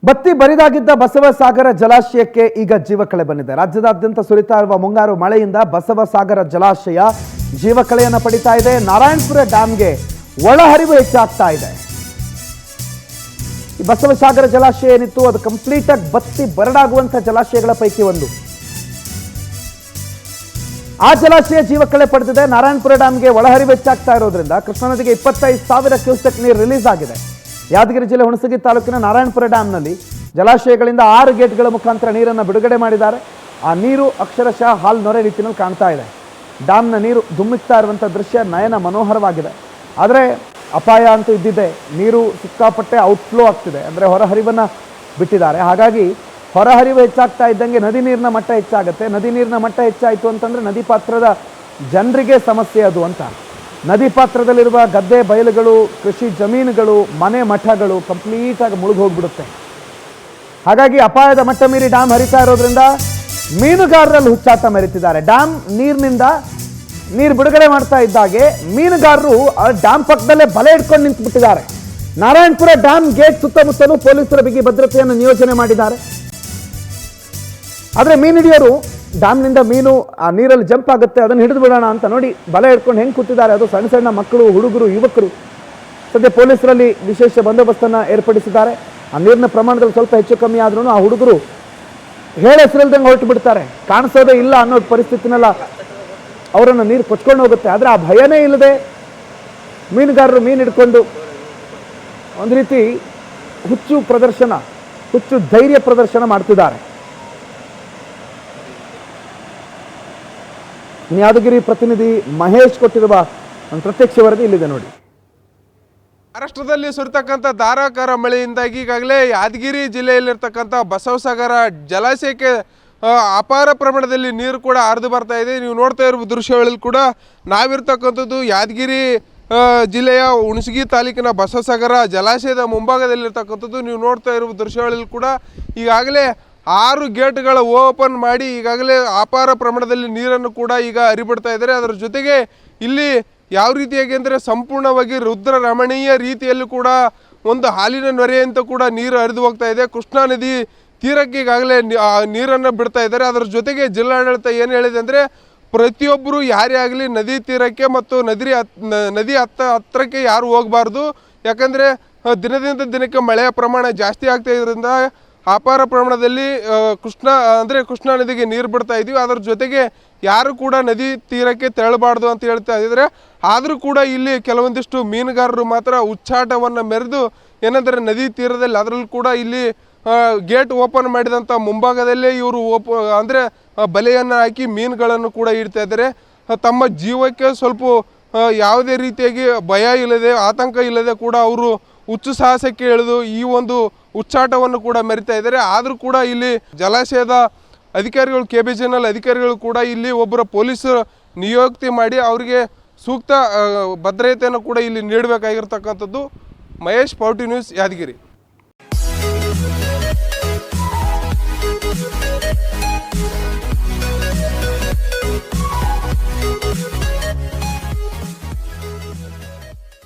ಬತ್ತಿ ಬರಿದಾಗಿದ್ದ ಬಸವಸಾಗರ ಜಲಾಶಯಕ್ಕೆ ಈಗ ಜೀವಕಳೆ ಬಂದಿದೆ. ರಾಜ್ಯದಾದ್ಯಂತ ಸುರಿತಾ ಇರುವ ಮುಂಗಾರು ಮಳೆಯಿಂದ ಬಸವಸಾಗರ ಜಲಾಶಯ ಜೀವಕಳೆಯನ್ನು ಪಡಿತಾ ಇದೆ. ನಾರಾಯಣಪುರ ಡ್ಯಾಂಗೆ ಒಳಹರಿವು ಹೆಚ್ಚಾಗ್ತಾ ಇದೆ. ಈ ಬಸವಸಾಗರ ಜಲಾಶಯ ಏನಿತ್ತು ಅದು ಕಂಪ್ಲೀಟ್ ಆಗಿ ಬತ್ತಿ ಬರಡಾಗುವಂತ ಜಲಾಶಯಗಳ ಪೈಕಿ ಒಂದು. ಆ ಜಲಾಶಯ ಜೀವಕಳೆ ಪಡೆದಿದೆ. ನಾರಾಯಣಪುರ ಡ್ಯಾಂಗೆ ಒಳಹರಿವು ಹೆಚ್ಚಾಗ್ತಾ ಇರೋದ್ರಿಂದ ಕೃಷ್ಣಾ ನದಿಗೆ 25,000 ಕ್ಯೂಸೆಕ್ ನೀರು ರಿಲೀಸ್ ಆಗಿದೆ. ಯಾದಗಿರಿ ಜಿಲ್ಲೆ ಹುಣಸಗಿ ತಾಲೂಕಿನ ನಾರಾಯಣಪುರ ಡ್ಯಾಂನಲ್ಲಿ ಜಲಾಶಯಗಳಿಂದ 6 ಗೇಟ್ಗಳ ಮುಖಾಂತರ ನೀರನ್ನು ಬಿಡುಗಡೆ ಮಾಡಿದ್ದಾರೆ. ಆ ನೀರು ಅಕ್ಷರಶಃ ಹಾಲ್ ನೊರೆ ರೀತಿಯಲ್ಲಿ ಕಾಣ್ತಾ ಇದೆ. ಡ್ಯಾಮ್ನ ನೀರು ಧುಮ್ಮಿಕ್ತಾ ಇರುವಂಥ ದೃಶ್ಯ ನಯನ ಮನೋಹರವಾಗಿದೆ. ಆದರೆ ಅಪಾಯ ಅಂತೂ ಇದ್ದಿದೆ. ನೀರು ಸಿಕ್ಕಾಪಟ್ಟೆ ಔಟ್ಫ್ಲೋ ಆಗ್ತಿದೆ, ಅಂದರೆ ಹೊರಹರಿವನ್ನು ಬಿಟ್ಟಿದ್ದಾರೆ. ಹಾಗಾಗಿ ಹೊರಹರಿವು ಹೆಚ್ಚಾಗ್ತಾ ಇದ್ದಂಗೆ ನದಿ ನೀರಿನ ಮಟ್ಟ ಹೆಚ್ಚಾಗುತ್ತೆ. ನದಿ ನೀರಿನ ಮಟ್ಟ ಹೆಚ್ಚಾಯಿತು ಅಂತಂದರೆ ನದಿ ಪಾತ್ರದ ಜನರಿಗೆ ಸಮಸ್ಯೆ ಅದು ಅಂತ. ನದಿ ಪಾತ್ರದಲ್ಲಿರುವ ಗದ್ದೆ ಬಯಲುಗಳು, ಕೃಷಿ ಜಮೀನುಗಳು, ಮನೆ ಮಠಗಳು ಕಂಪ್ಲೀಟಾಗಿ ಮುಳುಗಿ ಹೋಗ್ಬಿಡುತ್ತೆ. ಹಾಗಾಗಿ ಅಪಾಯದ ಮಟ್ಟ ಮೀರಿ ಡ್ಯಾಮ್ ಹರಿತಾ ಇರೋದ್ರಿಂದ ಮೀನುಗಾರರಲ್ಲಿ ಹುಚ್ಚಾಟ ಮೆರೆತಿದ್ದಾರೆ. ಡ್ಯಾಮ್ ನೀರಿನಿಂದ ನೀರು ಬಿಡುಗಡೆ ಮಾಡ್ತಾ ಇದ್ದಾಗೆ ಮೀನುಗಾರರು ಡ್ಯಾಮ್ ಪಕ್ಕದಲ್ಲೇ ಬಲೆ ಇಟ್ಕೊಂಡು ನಿಂತುಬಿಟ್ಟಿದ್ದಾರೆ. ನಾರಾಯಣಪುರ ಡ್ಯಾಮ್ ಗೇಟ್ ಸುತ್ತಮುತ್ತಲೂ ಪೊಲೀಸರ ಬಿಗಿ ಭದ್ರತೆಯನ್ನು ನಿಯೋಜನೆ ಮಾಡಿದ್ದಾರೆ. ಆದರೆ ಮೀನು ಹಿಡಿಯೋರು ಡ್ಯಾಮ್ನಿಂದ ಮೀನು ಆ ನೀರಲ್ಲಿ ಜಂಪ್ ಆಗುತ್ತೆ, ಅದನ್ನು ಹಿಡಿದು ಬಿಡೋಣ ಅಂತ ನೋಡಿ ಬಲೆ ಹಿಡ್ಕೊಂಡು ಹೆಂಗೆ ಕೂತಿದ್ದಾರೆ. ಅದು ಸಣ್ಣ ಸಣ್ಣ ಮಕ್ಕಳು, ಹುಡುಗರು, ಯುವಕರು. ಸದ್ಯ ಪೊಲೀಸರಲ್ಲಿ ವಿಶೇಷ ಬಂದೋಬಸ್ತನ್ನು ಏರ್ಪಡಿಸಿದ್ದಾರೆ. ಆ ನೀರಿನ ಪ್ರಮಾಣದಲ್ಲಿ ಸ್ವಲ್ಪ ಹೆಚ್ಚು ಕಮ್ಮಿ ಆದ್ರೂ ಆ ಹುಡುಗರು ಹೆಸರಿಲ್ದಂಗೆ ಹೊರಟು ಬಿಡ್ತಾರೆ. ಕಾಣಿಸೋದೇ ಇಲ್ಲ ಅನ್ನೋ ಪರಿಸ್ಥಿತಿನೆಲ್ಲ ಅವರನ್ನು ನೀರು ಕೊಚ್ಕೊಂಡು ಹೋಗುತ್ತೆ. ಆದರೆ ಆ ಭಯನೇ ಇಲ್ಲದೆ ಮೀನುಗಾರರು ಮೀನು ಹಿಡ್ಕೊಂಡು ಒಂದು ರೀತಿ ಹುಚ್ಚು ಧೈರ್ಯ ಪ್ರದರ್ಶನ ಮಾಡ್ತಿದ್ದಾರೆ. ಯಾದಗಿರಿ ಪ್ರತಿನಿಧಿ ಮಹೇಶ್ ಕೊಟ್ಟಿರುವ ಒಂದು ಪ್ರತ್ಯಕ್ಷ ವರದಿ ಇಲ್ಲಿದೆ ನೋಡಿ. ಮಹಾರಾಷ್ಟ್ರದಲ್ಲಿ ಸುರಿತಕ್ಕಂಥ ಧಾರಾಕಾರ ಮಳೆಯಿಂದಾಗಿ ಈಗಾಗಲೇ ಯಾದಗಿರಿ ಜಿಲ್ಲೆಯಲ್ಲಿರ್ತಕ್ಕಂಥ ಬಸವಸಾಗರ ಜಲಾಶಯಕ್ಕೆ ಅಪಾರ ಪ್ರಮಾಣದಲ್ಲಿ ನೀರು ಕೂಡ ಹರಿದು ಬರ್ತಾ ಇದೆ. ನೀವು ನೋಡ್ತಾ ಇರುವ ದೃಶ್ಯಗಳಲ್ಲಿ ಕೂಡ ನಾವಿರ್ತಕ್ಕಂಥದ್ದು ಯಾದಗಿರಿ ಜಿಲ್ಲೆಯ ಹುಣಸಗಿ ತಾಲೂಕಿನ ಬಸವಸಾಗರ ಜಲಾಶಯದ ಮುಂಭಾಗದಲ್ಲಿರ್ತಕ್ಕಂಥದ್ದು. ನೀವು ನೋಡ್ತಾ ಇರುವ ದೃಶ್ಯಗಳಲ್ಲಿ ಕೂಡ ಈಗಾಗಲೇ 6 ಗೇಟ್ಗಳ ಓಪನ್ ಮಾಡಿ ಈಗಾಗಲೇ ಅಪಾರ ಪ್ರಮಾಣದಲ್ಲಿ ನೀರನ್ನು ಕೂಡ ಈಗ ಹರಿಬಿಡ್ತಾ ಇದ್ದಾರೆ. ಅದರ ಜೊತೆಗೆ ಇಲ್ಲಿ ಯಾವ ರೀತಿಯಾಗಿ ಅಂದರೆ ಸಂಪೂರ್ಣವಾಗಿ ರುದ್ರ ರಮಣೀಯ ರೀತಿಯಲ್ಲೂ ಕೂಡ ಒಂದು ಹಾಲಿನ ನೊರೆಯಂತ ಕೂಡ ನೀರು ಹರಿದು ಹೋಗ್ತಾ ಇದೆ. ಕೃಷ್ಣಾ ನದಿ ತೀರಕ್ಕೆ ಈಗಾಗಲೇ ನೀರನ್ನು ಬಿಡ್ತಾ ಇದ್ದಾರೆ. ಅದರ ಜೊತೆಗೆ ಜಿಲ್ಲಾಡಳಿತ ಏನು ಹೇಳಿದೆ ಅಂದರೆ ಪ್ರತಿಯೊಬ್ಬರು ಯಾರೇ ಆಗಲಿ ನದಿ ತೀರಕ್ಕೆ ಮತ್ತು ನದಿ ಹತ್ತಿರಕ್ಕೆ ಯಾರು ಹೋಗಬಾರ್ದು. ಯಾಕಂದರೆ ದಿನದಿಂದ ದಿನಕ್ಕೆ ಮಳೆಯ ಪ್ರಮಾಣ ಜಾಸ್ತಿ ಆಗ್ತಾ ಇರೋದ್ರಿಂದ ಅಪಾರ ಪ್ರಮಾಣದಲ್ಲಿ ಕೃಷ್ಣಾ ನದಿಗೆ ನೀರು ಬಿಡ್ತಾ ಇದ್ದೀವಿ. ಅದರ ಜೊತೆಗೆ ಯಾರು ಕೂಡ ನದಿ ತೀರಕ್ಕೆ ತೆರಳಬಾರ್ದು ಅಂತ ಹೇಳ್ತಾ ಇದ್ದಾರೆ. ಆದರೂ ಕೂಡ ಇಲ್ಲಿ ಕೆಲವೊಂದಿಷ್ಟು ಮೀನುಗಾರರು ಮಾತ್ರ ಉಚ್ಚಾಟವನ್ನು ಮೆರೆದು ಏನಂದರೆ ನದಿ ತೀರದಲ್ಲಿ ಅದರಲ್ಲೂ ಕೂಡ ಇಲ್ಲಿ ಗೇಟ್ ಓಪನ್ ಮಾಡಿದಂಥ ಮುಂಭಾಗದಲ್ಲೇ ಇವರು ಬಲೆಯನ್ನು ಹಾಕಿ ಮೀನುಗಳನ್ನು ಕೂಡ ಇಡ್ತಾ ಇದ್ದಾರೆ. ತಮ್ಮ ಜೀವಕ್ಕೆ ಸ್ವಲ್ಪ ಯಾವುದೇ ರೀತಿಯಾಗಿ ಭಯ ಇಲ್ಲದೆ, ಆತಂಕ ಇಲ್ಲದೆ ಕೂಡ ಅವರು ಹುಚ್ಚು ಸಾಹಸಕ್ಕೆ ಇಳಿದು ಈ ಒಂದು ಉಚ್ಚಾಟವನ್ನು ಕೂಡ ಮೆರಿತಾ ಇದ್ದಾರೆ. ಆದರೂ ಕೂಡ ಇಲ್ಲಿ ಜಲಾಶಯದ ಅಧಿಕಾರಿಗಳು, KBJNL ಅಧಿಕಾರಿಗಳು ಕೂಡ ಇಲ್ಲಿ ಒಬ್ಬರ ಪೊಲೀಸರು ನಿಯುಕ್ತಿ ಮಾಡಿ ಅವರಿಗೆ ಸೂಕ್ತ ಭದ್ರತೆಯನ್ನು ಕೂಡ ಇಲ್ಲಿ ನೀಡಬೇಕಾಗಿರ್ತಕ್ಕಂಥದ್ದು. ಮಹೇಶ್, ಪೌಟಿ ನ್ಯೂಸ್, ಯಾದಗಿರಿ.